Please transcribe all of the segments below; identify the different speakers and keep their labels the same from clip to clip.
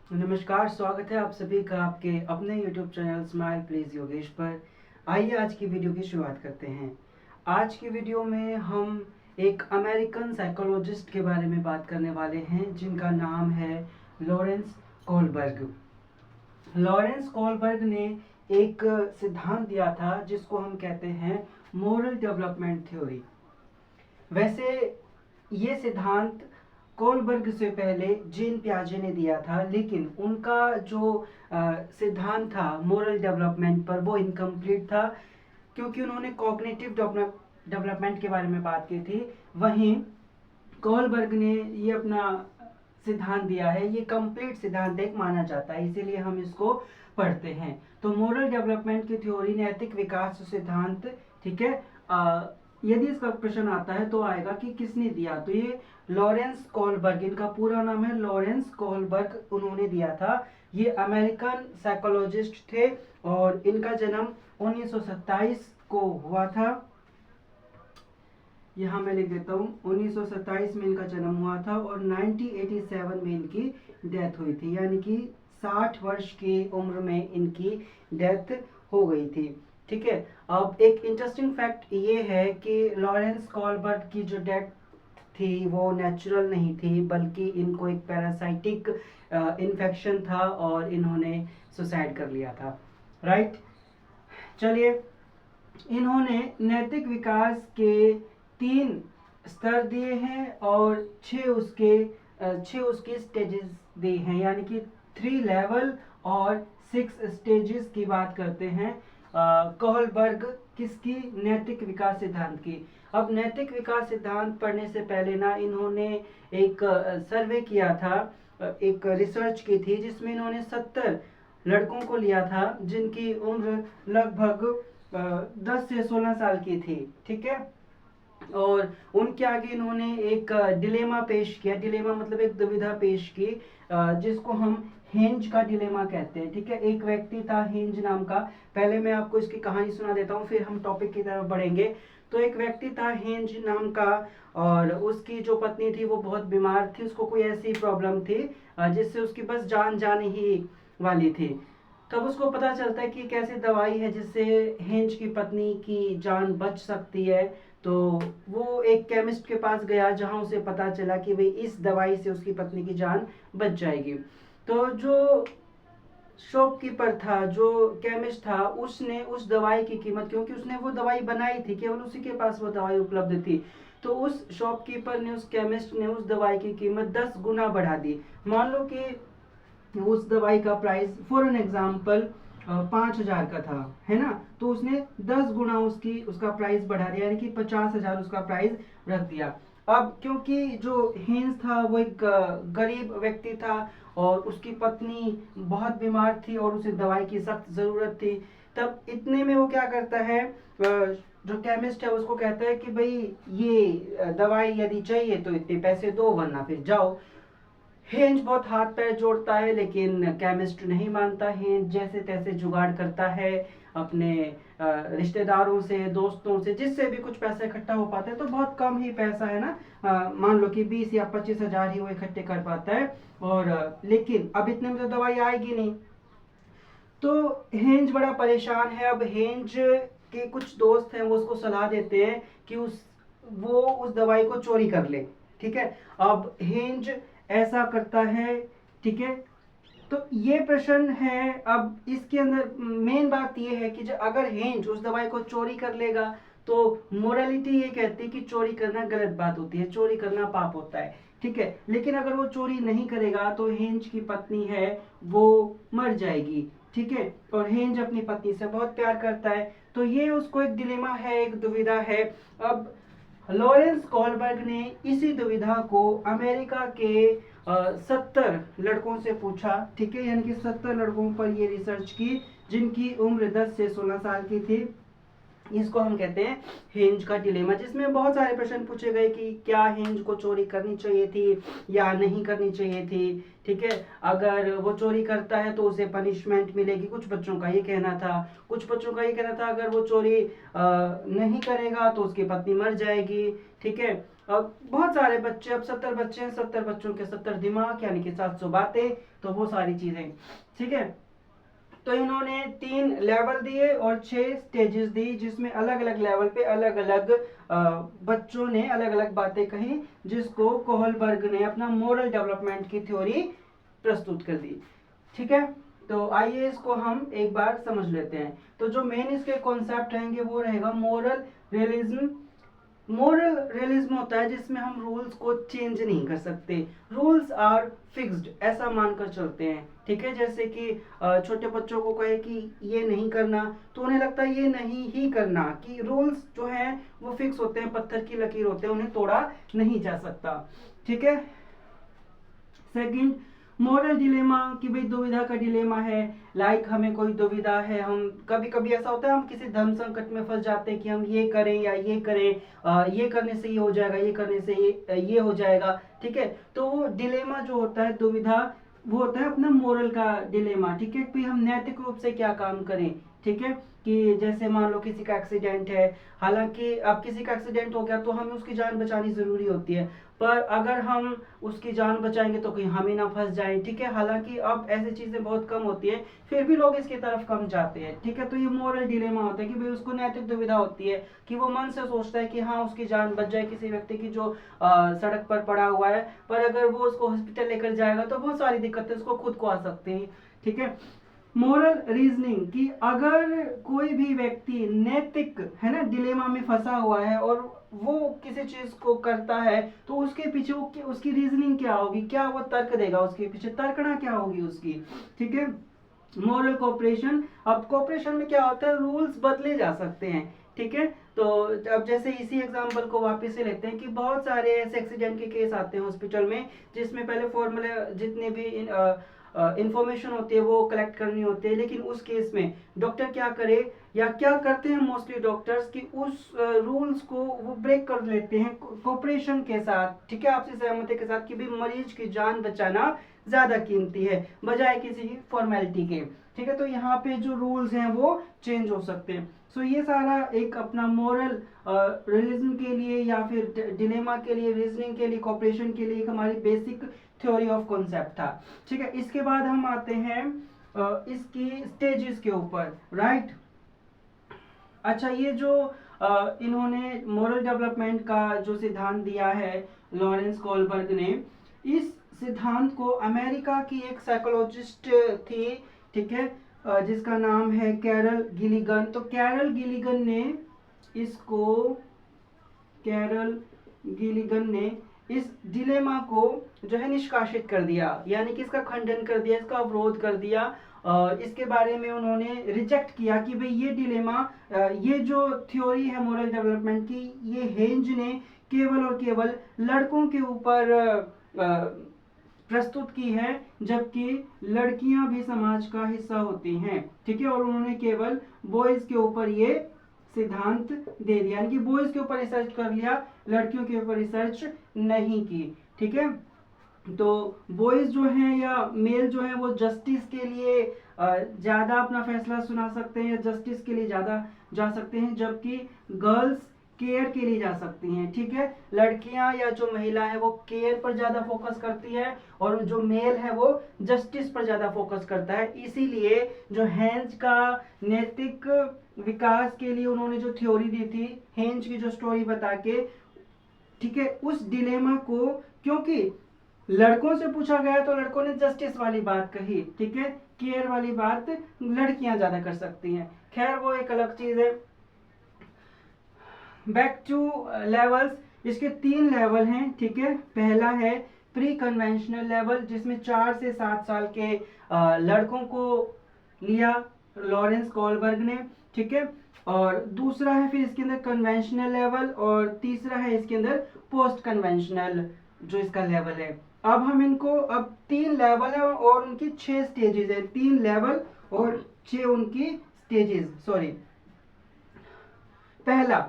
Speaker 1: नमस्कार, स्वागत है आप सभी का आपके अपने YouTube channel smile please Yogesh पर। आइए आज की वीडियो की शुरुआत करते हैं। आज की वीडियो में हम एक अमेरिकन साइकोलॉजिस्ट के बारे में बात करने वाले हैं जिनका नाम है लॉरेंस कोहलबर्ग। लॉरेंस कोहलबर्ग ने एक सिद्धांत दिया था जिसको हम कहते हैं मोरल डेवलपमेंट थ्योरी। वैसे ये सिद्धांत कोलबर्ग से पहले जीन पियाजे ने दिया था, लेकिन उनका जो सिद्धांत था मोरल डेवलपमेंट पर वो इनकम्प्लीट था क्योंकि उन्होंने कॉग्निटिव डेवलपमेंट के बारे में बात की थी। वहीं कोलबर्ग ने ये अपना सिद्धांत दिया है, ये कंप्लीट सिद्धांत एक माना जाता है, इसीलिए हम इसको पढ़ते हैं। तो मोरल डेवलपमेंट की थ्योरी नैतिक विकास सिद्धांत, ठीक है। यदि इसका प्रश्न आता है तो आएगा कि किसने दिया, तो ये लॉरेंस कोहलबर्ग, इनका पूरा नाम है लॉरेंस कोहलबर्ग, उन्होंने दिया था। ये अमेरिकन साइकोलॉजिस्ट थे और इनका जन्म 1927 को हुआ था। यहाँ मैं लिख देता हूँ, 1927 में इनका जन्म हुआ था और 1987 में इनकी डेथ हुई थी, यानी कि 60 वर्ष की उम्र में इनकी डेथ हो गई थी। ठीक है। अब एक इंटरेस्टिंग फैक्ट ये है कि लॉरेंस कोहलबर्ग की जो डेथ थी वो नेचुरल नहीं थी, बल्कि इनको एक पैरासाइटिक इन्फेक्शन था और इन्होंने सुसाइड कर लिया था। राइट। चलिए, इन्होंने नैतिक विकास के 3 स्तर दिए हैं और 6 उसके स्टेजेस दिए हैं, यानी कि 3 लेवल और 6 स्टेजेस की बात करते हैं कोहलबर्ग किसकी, नैतिक विकास सिद्धांत की। अब नैतिक विकास सिद्धांत पढ़ने से पहले ना इन्होंने एक सर्वे किया था, एक रिसर्च की थी जिसमें इन्होंने 70 लड़कों को लिया था जिनकी उम्र लगभग 10 से 16 साल की थी। ठीक है। और उनके आगे इन्होंने एक डिलेमा पेश किया, डिलेमा मतलब एक दुविधा पेश की, जिसको हम हेंज का डिलेमा कहते हैं। ठीक है। एक व्यक्ति था हेंज नाम का, पहले मैं आपको इसकी कहानी सुना देता हूँ फिर हम टॉपिक की तरफ बढ़ेंगे। तो एक व्यक्ति था हेंज नाम का और उसकी जो पत्नी थी वो बहुत बीमार थी, उसको कोई ऐसी प्रॉब्लम थी जिससे उसकी बस जान जाने ही वाली थी। तब उसको पता चलता है कि एक ऐसी दवाई है जिससे हेंज की पत्नी की जान बच सकती है। तो वो एक केमिस्ट के पास गया जहां उसे पता चला कि भाई इस दवाई से उसकी पत्नी की जान बच जाएगी। तो जो शॉपकीपर था, जो केमिस्ट था, उसने उस दवाई की कीमत, क्योंकि उसने वो दवाई बनाई थी, केवल उसी के पास वो दवाई उपलब्ध थी, तो उस शॉपकीपर ने, उस केमिस्ट ने उस दवाई की कीमत 10 गुना बढ़ा दी। मान लो कि उस दवाई का प्राइस फॉर एन एग्जाम्पल 5,000 का था, है ना, तो उसने 10 गुना उसका प्राइस बढ़ा दिया, यानी कि 50,000 उसका प्राइस रख दिया। अब क्योंकि जो हेंस था वो एक गरीब व्यक्ति था और उसकी पत्नी बहुत बीमार थी और उसे दवाई की सख्त जरूरत थी, तब इतने में वो क्या करता है, जो केमिस्ट है उसको कहता है कि भाई ये दवाई यदि चाहिए तो इतने पैसे दो वरना फिर जाओ। हेंज बहुत हाथ पैर जोड़ता है लेकिन केमिस्ट नहीं मानता। हेंज जैसे तैसे जुगाड़ करता है अपने रिश्तेदारों से, दोस्तों से, जिससे भी कुछ पैसा इकट्ठा हो पाता है, तो बहुत कम ही पैसा है ना, मान लो कि 20 या 25 हजार ही वो इकट्ठे कर पाता है। और लेकिन अब इतने में तो दवाई आएगी नहीं, तो हेंज बड़ा परेशान है। अब हेंज के कुछ दोस्त हैं वो उसको सलाह देते हैं कि वो उस दवाई को चोरी कर ले। ठीक है। अब हेंज ऐसा करता है। ठीक है। तो ये प्रश्न है, अब इसके अंदर मेन बात ये है कि जो अगर हेंज उस दवाई को चोरी कर लेगा तो मोरालिटी ये कहती है कि चोरी करना गलत बात होती है, चोरी करना पाप होता है। ठीक है। लेकिन अगर वो चोरी नहीं करेगा तो हेंज की पत्नी है वो मर जाएगी। ठीक है। और हेंज अपनी पत्नी से बहुत प्यार करता है, तो ये उसको एक डिलेमा है, एक दुविधा है। अब लॉरेंस कोहलबर्ग ने इसी दुविधा को अमेरिका के 70 लड़कों से पूछा। ठीक है। यानी कि 70 लड़कों पर ये रिसर्च की जिनकी उम्र 10 से 16 साल की थी। इसको हम कहते हैं हेंज का डिलेमा, जिसमें बहुत सारे प्रश्न पूछे गए कि क्या हेंज को चोरी करनी चाहिए थी या नहीं करनी चाहिए थी। ठीक है। अगर वो चोरी करता है तो उसे पनिशमेंट मिलेगी, कुछ बच्चों का ये कहना था। कुछ बच्चों का ये कहना था अगर वो चोरी नहीं करेगा तो उसकी पत्नी मर जाएगी। ठीक है। अब बहुत सारे बच्चे, अब 70 बच्चे हैं, 70 बच्चों के 70 दिमाग, यानी कि 700 बातें, तो वो सारी चीजें, ठीक है। तो इन्होंने 3 लेवल दिए और 6 स्टेजेस दी, जिसमें अलग अलग लेवल पे अलग अलग बच्चों ने अलग अलग बातें कही, जिसको कोहलबर्ग ने अपना मोरल डेवलपमेंट की थ्योरी प्रस्तुत कर दी, ठीक है। तो आइए इसको हम एक बार समझ लेते हैं। तो जो मेन इसके कॉन्सेप्ट रहेंगे वो रहेगा मोरल रियलिज्म। मोरल रियलिज्म होता है जिसमें हम रूल्स को चेंज नहीं कर सकते, रूल्स आर फिक्स्ड, ऐसा मानकर चलते हैं, ठीक है। जैसे कि छोटे बच्चों को कहे कि ये नहीं करना, तो उन्हें लगता है ये नहीं ही करना, कि रूल्स जो हैं वो फिक्स होते हैं, पत्थर की लकीर होते हैं, उन्हें तोड़ा नहीं जा सकता, ठीक है। सेकंड, मोरल डिलेमा, कि भाई दुविधा का डिलेमा है, लाइक हमें कोई दुविधा है, हम कभी कभी ऐसा होता है हम किसी धर्म संकट में फंस जाते हैं कि हम ये करें या ये करें, ये करने से ये हो जाएगा, ये करने से ये हो जाएगा, ठीक है। तो वो डिलेमा जो होता है, दुविधा, वो होता है अपना मोरल का डिलेमा, ठीक है। कि हम नैतिक रूप से क्या काम करें, ठीक है। कि जैसे मान लो किसी का एक्सीडेंट है, हालांकि अब किसी का एक्सीडेंट हो गया तो हमें उसकी जान बचानी जरूरी होती है, पर अगर हम उसकी जान बचाएंगे तो कहीं हम ही ना फंस जाएं, ठीक है। हालांकि अब ऐसी चीजें बहुत कम होती है, फिर भी लोग इसकी तरफ कम जाते हैं, ठीक है। तो ये मोरल डिलेमा होता है कि भाई उसको नैतिक दुविधा होती है, कि वो मन से सोचता है कि हाँ उसकी जान बच जाए, किसी व्यक्ति की जो सड़क पर पड़ा हुआ है, पर अगर वो उसको हॉस्पिटल लेकर जाएगा तो बहुत सारी दिक्कतें उसको खुद को आ सकती हैं, ठीक है। मोरल रीजनिंग, कि अगर कोई भी व्यक्ति नैतिक, है ना, डिलेमा में फंसा हुआ है और वो किसी चीज को करता है, तो उसके पीछे वो उसकी रीजनिंग क्या होगी, क्या वो तर्क देगा, उसके पीछे तर्कना क्या होगी उसकी, ठीक है। मोरल कोऑपरेशन, अब कोऑपरेशन में क्या होता है, रूल्स बदले जा सकते हैं, ठीक है। तो अब जैसे इसी एग्जांपल को वापस से लेते हैं कि बहुत सारे ऐसे एक्सीडेंट के केस आते हैं हॉस्पिटल में, जिसमें पहले फॉर्मूले जितने भी इंफॉर्मेशन होती है वो कलेक्ट करनी होती है, लेकिन उस केस में डॉक्टर क्या करे, या क्या करते हैं मोस्टली डॉक्टर्स, कि उस रूल्स को वो ब्रेक कर लेते हैं कोऑपरेशन के साथ, ठीक है, आपसी सहमति के साथ, कि भाई मरीज की जान बचाना ज्यादा कीमती है बजाय किसी फॉर्मेलिटी के, ठीक है। तो यहाँ पे जो रूल्स हैं वो चेंज हो सकते हैं। सो ये सारा एक अपना मोरल रियलिज्म के लिए या फिर डिलेमा के लिए, रीजनिंग के लिए, कॉपरेशन के लिए एक हमारी बेसिक थ्योरी ऑफ कॉन्सेप्ट था, ठीक है। इसके बाद हम आते हैं इसकी स्टेजेस के ऊपर, राइट। अच्छा, ये जो इन्होंने मोरल डेवलपमेंट का जो सिद्धांत दिया है लॉरेंस कोलबर्ग ने, इस सिद्धांत को अमेरिका की एक साइकोलॉजिस्ट थी, ठीक है, जिसका नाम है कैरल गिलिगन। तो कैरल गिलिगन ने इसको, कैरल गिलिगन ने इस डिलेमा को जो है निष्कासित कर दिया, यानी कि इसका खंडन कर दिया, इसका विरोध कर दिया। इसके बारे में उन्होंने रिजेक्ट किया कि भाई ये डिलेमा, ये जो थ्योरी है मोरल डेवलपमेंट की, ये हेंज ने केवल और केवल लड़कों के ऊपर प्रस्तुत की है, जबकि लड़कियां भी समाज का हिस्सा होती हैं, ठीक है। और उन्होंने केवल बॉयज के ऊपर ये सिद्धांत दे दिया, यानी कि बॉयज के ऊपर रिसर्च कर लिया, लड़कियों के ऊपर रिसर्च नहीं की, ठीक है। तो बॉयज जो हैं या मेल जो हैं वो जस्टिस के लिए ज्यादा अपना फैसला सुना सकते हैं, या जस्टिस के लिए ज्यादा जा सकते हैं, जबकि गर्ल्स केयर के लिए जा सकती हैं, ठीक है। लड़कियां या जो महिला है वो केयर पर ज्यादा फोकस करती है, और जो मेल है वो जस्टिस पर ज्यादा फोकस करता है। इसीलिए जो हेंज का नैतिक विकास के लिए उन्होंने जो थ्योरी दी थी, हेंज की जो स्टोरी बता के, ठीक है, उस डिलेमा को, क्योंकि लड़कों से पूछा गया तो लड़कों ने जस्टिस वाली बात कही, ठीक है, केयर वाली बात लड़कियां ज्यादा कर सकती हैं, खैर वो एक अलग चीज है। बैक टू लेवल्स, इसके 3 लेवल हैं, ठीक है। पहला है प्री कन्वेंशनल लेवल, जिसमें 4 से 7 साल के लड़कों को लिया लॉरेंस कोलबर्ग ने, ठीक है। और दूसरा है फिर इसके अंदर कन्वेंशनल लेवल, और तीसरा है इसके अंदर पोस्ट कन्वेंशनल जो इसका लेवल है। अब हम इनको, अब 3 लेवल है और उनकी 6 स्टेजेस है, 3 लेवल और 6 उनकी स्टेजेस, सॉरी। पहला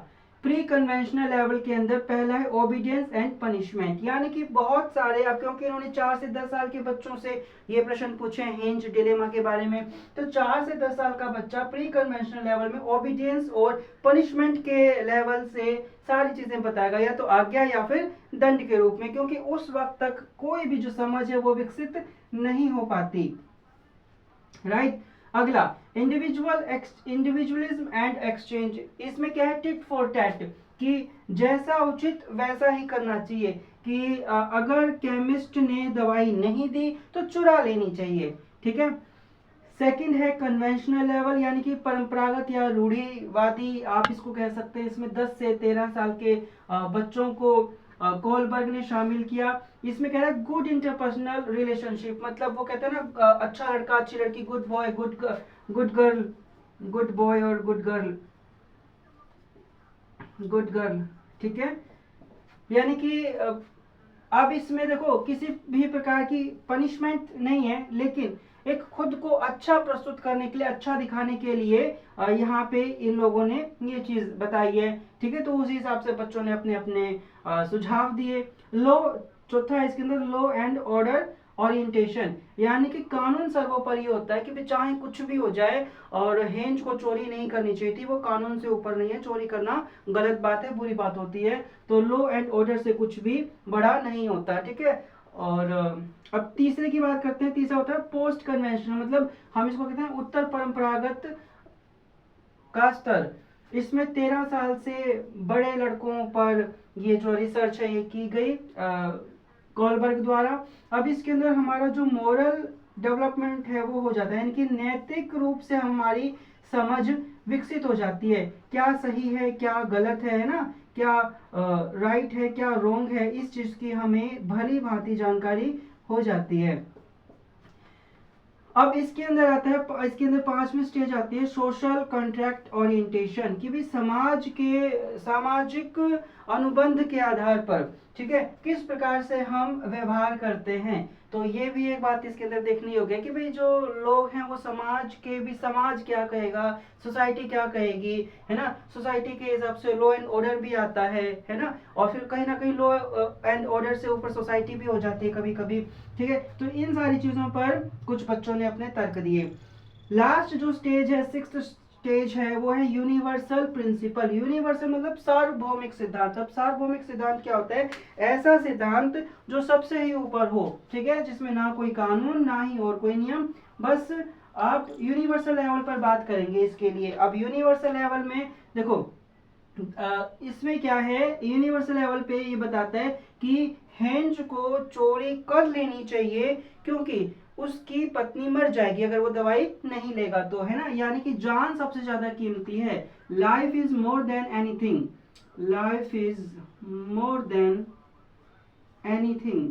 Speaker 1: प्री कन्वेंशनल लेवल के अंदर पहला है ओबीडियंस एंड पनिशमेंट, यानी कि बहुत सारे, अब क्योंकि इन्होंने 4 से 10 साल के बच्चों से ये प्रश्न पूछे हैं हिंज डिलेमा के बारे में, तो 4 से 10 साल का बच्चा प्री कन्वेंशनल लेवल में ओबीडियंस और पनिशमेंट के लेवल से सारी चीजें बताएगा, या तो आज्ञा या फिर दंड के रूप में, क्योंकि उस वक्त तक कोई भी जो समझ है वो विकसित नहीं हो पाती। राइट। अगला इंडिविजुअलिज्म एंड एक्सचेंज, इसमें क्या है, टिट फॉर टैट, कि जैसा उचित वैसा ही करना चाहिए, कि अगर केमिस्ट ने दवाई नहीं दी तो चुरा लेनी चाहिए। ठीक है। सेकंड है कन्वेंशनल लेवल, यानी कि परंपरागत या रूढ़िवादी आप इसको कह सकते हैं। इसमें 10 से 13 साल के बच्चों को कोलबर्ग ने शामिल किया। इसमें कह रहा है गुड इंटरपर्सनल रिलेशनशिप, मतलब वो कहते हैं ना अच्छा लड़का अच्छी लड़की, good boy good girl, good boy और गुड गर्ल। ठीक है। यानी कि अब इसमें देखो किसी भी प्रकार की पनिशमेंट नहीं है, लेकिन एक खुद को अच्छा प्रस्तुत करने के लिए, अच्छा दिखाने के लिए यहाँ पे इन लोगों ने ये चीज बताई है। ठीक है। तो उसी हिसाब से बच्चों ने अपने अपने सुझाव दिए। लो, चौथा है इसके अंदर लॉ एंड ऑर्डर ओरिएंटेशन, यानी कि कानून सर्वोपरि होता है, कि चाहे कुछ भी हो जाए, और हेंज को चोरी नहीं करनी चाहिए थी, वो कानून से ऊपर नहीं है, चोरी करना गलत बात है, बुरी बात होती है, तो लॉ एंड ऑर्डर से कुछ भी बड़ा नहीं होता। ठीक है। और अब तीसरे की बात करते हैं। तीसरा होता है पोस्ट कन्वेंशनल, मतलब हम इसको कहते हैं उत्तर परंपरागत का स्तर। इसमें 13 साल से बड़े लड़कों पर ये जो रिसर्च है ये की गई कोलबर्ग द्वारा। अब इसके अंदर हमारा जो मॉरल डेवलपमेंट है वो हो जाता है, यानी कि नैतिक रूप से हमारी समझ विकसित हो जाती है, क्या सही है क्या गलत है ना, क्या राइट है क्या रॉन्ग है, इस चीज की हमें भली भांति जानकारी हो जाती है। अब इसके अंदर आता है, इसके अंदर 5वीं स्टेज आती है सोशल कॉन्ट्रैक्ट ओरिएंटेशन, कि भी समाज के सामाजिक अनुबंध के आधार पर, ठीक है, किस प्रकार से हम व्यवहार करते हैं। तो ये भी एक बात इसके अंदर देखनी होगी कि भाई जो लोग हैं वो समाज के भी, समाज क्या कहेगा, सोसाइटी क्या कहेगी, है ना, सोसाइटी के हिसाब से लॉ एंड ऑर्डर भी आता है ना, और फिर कहीं ना कहीं लॉ एंड ऑर्डर से ऊपर सोसाइटी भी हो जाती है कभी कभी। ठीक है। तो इन सारी चीजों पर कुछ बच्चों ने अपने तर्क दिए। लास्ट जो स्टेज है, 6th स्टेज है, वो है यूनिवर्सल प्रिंसिपल। यूनिवर्सल मतलब सार्वभौमिक सिद्धांत। अब सार्वभौमिक सिद्धांत क्या होता है, ऐसा सिद्धांत जो सबसे ही ऊपर हो, ठीक है, जिसमें ना कोई कानून ना ही और कोई नियम, बस आप यूनिवर्सल लेवल पर बात करेंगे इसके लिए। अब यूनिवर्सल लेवल में देखो इसमें क्या है, यूनिवर्सल लेवल पे ये बताता है कि हेंज को चोरी कर लेनी चाहिए, क्योंकि उसकी पत्नी मर जाएगी अगर वो दवाई नहीं लेगा तो, है ना, यानी कि जान सबसे ज्यादा कीमती है। Life is more than anything, life is more than anything.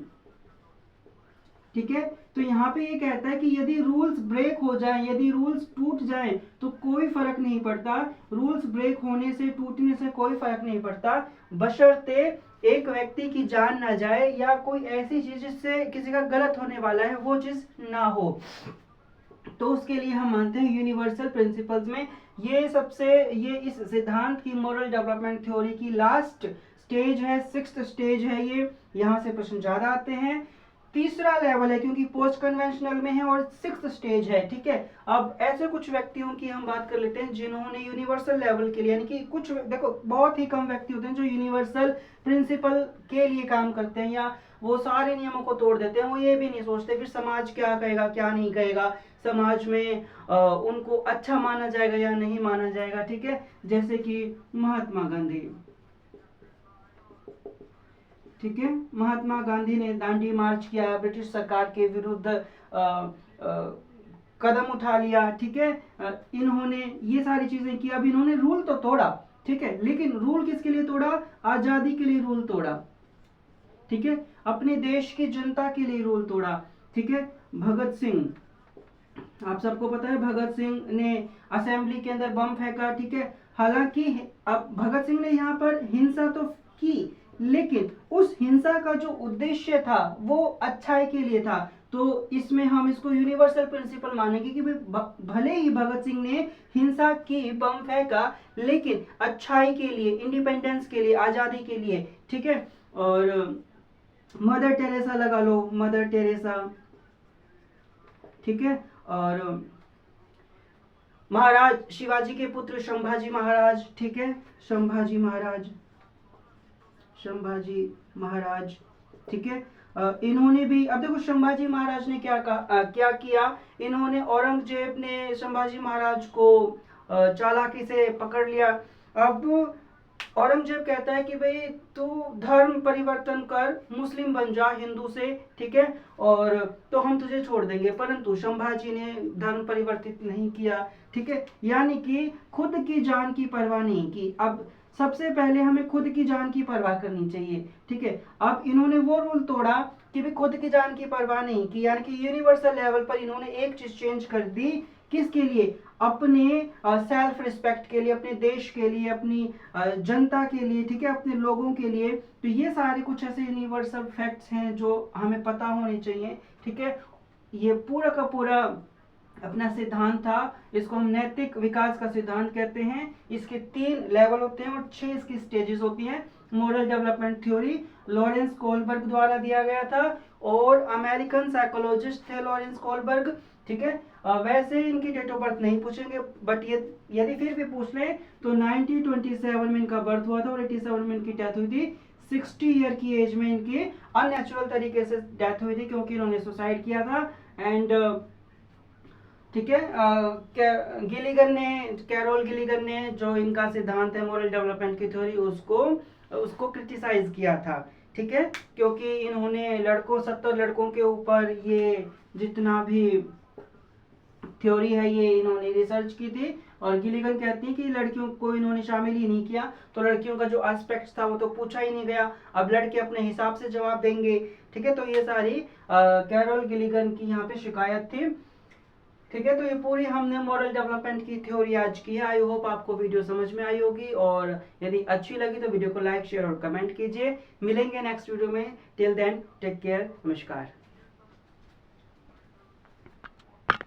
Speaker 1: ठीक है। तो यहाँ पे ये कहता है कि यदि रूल्स ब्रेक हो जाए, यदि रूल्स टूट जाए तो कोई फर्क नहीं पड़ता, रूल्स ब्रेक होने से, टूटने से कोई फर्क नहीं पड़ता, बशर्ते एक व्यक्ति की जान ना जाए या कोई ऐसी चीज जिससे किसी का गलत होने वाला है वो चीज ना हो। तो उसके लिए हम मानते हैं यूनिवर्सल प्रिंसिपल्स में ये सबसे, ये इस सिद्धांत की मॉरल डेवलपमेंट थ्योरी की लास्ट स्टेज है, 6th स्टेज है ये, यहाँ से प्रश्न ज्यादा आते हैं। तीसरा लेवल है क्योंकि पोस्ट कन्वेंशनल में है और 6th स्टेज है। ठीक है। अब ऐसे कुछ व्यक्तियों की हम बात कर लेते हैं जिन्होंने यूनिवर्सल लेवल के लिए, यानी कि कुछ देखो बहुत ही कम व्यक्ति होते हैं जो यूनिवर्सल प्रिंसिपल के लिए काम करते हैं, या वो सारे नियमों को तोड़ देते हैं, वो ये भी नहीं सोचते फिर समाज क्या कहेगा क्या नहीं कहेगा, समाज में उनको अच्छा माना जाएगा या नहीं माना जाएगा। ठीक है। जैसे कि महात्मा गांधी, ठीक है, महात्मा गांधी ने दांडी मार्च किया, ब्रिटिश सरकार के विरुद्ध कदम उठा लिया। ठीक है। इन्होंने ये सारी चीजें की। अब इन्होंने रूल तो तोड़ा, ठीक है, लेकिन रूल किसके लिए तोड़ा, आजादी के लिए रूल तोड़ा। ठीक है। अपने देश की जनता के लिए रूल तोड़ा। ठीक है। भगत सिंह, आप सबको पता है भगत सिंह ने असेंबली के अंदर बम फेंका। ठीक है। हालांकि अब भगत सिंह ने यहाँ पर हिंसा तो की, लेकिन उस हिंसा का जो उद्देश्य था वो अच्छाई के लिए था। तो इसमें हम इसको यूनिवर्सल प्रिंसिपल मानेंगे कि भले ही भगत सिंह ने हिंसा की, बम फेंका, लेकिन अच्छाई के लिए, इंडिपेंडेंस के लिए, आजादी के लिए, ठीक है। और मदर टेरेसा लगा लो, मदर टेरेसा, ठीक है। और महाराज शिवाजी के पुत्र संभाजी महाराज, ठीक है, संभाजी महाराज, संभाजी महाराज, ठीक है। इन्होंने भी, अब देखो संभाजी महाराज ने क्या किया, इन्होंने, औरंगजेब ने संभाजी महाराज को चालाकी से पकड़ लिया। अब औरंगजेब कहता है कि भाई तू धर्म परिवर्तन कर, मुस्लिम बन जा हिंदू से, ठीक है, और तो हम तुझे छोड़ देंगे। परंतु संभाजी ने धर्म परिवर्तित नहीं किया, ठीक है, यानी कि खुद की जान की परवाह नहीं की। अब सबसे पहले हमें खुद की जान की परवाह करनी चाहिए, ठीक है। अब इन्होंने वो रूल तोड़ा कि भी खुद की जान की परवाह नहीं की, यानी कि यूनिवर्सल लेवल पर इन्होंने एक चीज चेंज कर दी, किसके लिए, अपने सेल्फ रिस्पेक्ट के लिए, अपने देश के लिए, अपनी जनता के लिए, ठीक है, अपने लोगों के लिए। तो ये सारे कुछ ऐसे यूनिवर्सल फैक्ट्स हैं जो हमें पता होने चाहिए, ठीक है। ये पूरा का पूरा अपना सिद्धांत था, इसको हम नैतिक विकास का सिद्धांत कहते हैं। इसके 3 लेवल होते हैं और 6 इसकी स्टेजेस होती हैं। Moral development theory Lawrence Kohlberg द्वारा दिया गया था और अमेरिकन साइकोलॉजिस्ट थे लॉरेंस कोलबर्ग, ठीक है। वैसे इनकी डेट ऑफ बर्थ नहीं पूछेंगे, बट ये यदि फिर भी पूछ ले तो 1927 में इनका बर्थ हुआ था और 87 में इनकी डेथ हुई थी। 60 ईयर की एज में इनकी अननेचुरल तरीके से डेथ हुई थी क्योंकि इन्होंने सुसाइड किया था। एंड ठीक है, गिलिगन ने, कैरोल गिलिगन ने जो इनका सिद्धांत है मॉरल डेवलपमेंट की थ्योरी, उसको क्रिटिसाइज किया था, ठीक है, क्योंकि इन्होंने 70 लड़कों के ऊपर ये जितना भी थ्योरी है ये इन्होंने रिसर्च की थी। और गिलिगन कहती है कि लड़कियों को इन्होंने शामिल ही नहीं किया, तो लड़कियों का जो एस्पेक्ट था वो तो पूछा ही नहीं गया, अब लड़के अपने हिसाब से जवाब देंगे, ठीक है। तो ये सारी कैरोल गिलिगन की यहाँ पे शिकायत थी, ठीक है। तो ये पूरी हमने मॉरल डेवलपमेंट की थ्योरी आज की है। आई होप आपको वीडियो समझ में आई होगी, और यदि अच्छी लगी तो वीडियो को लाइक, शेयर और कमेंट कीजिए। मिलेंगे नेक्स्ट वीडियो में, टिल देन टेक केयर, नमस्कार।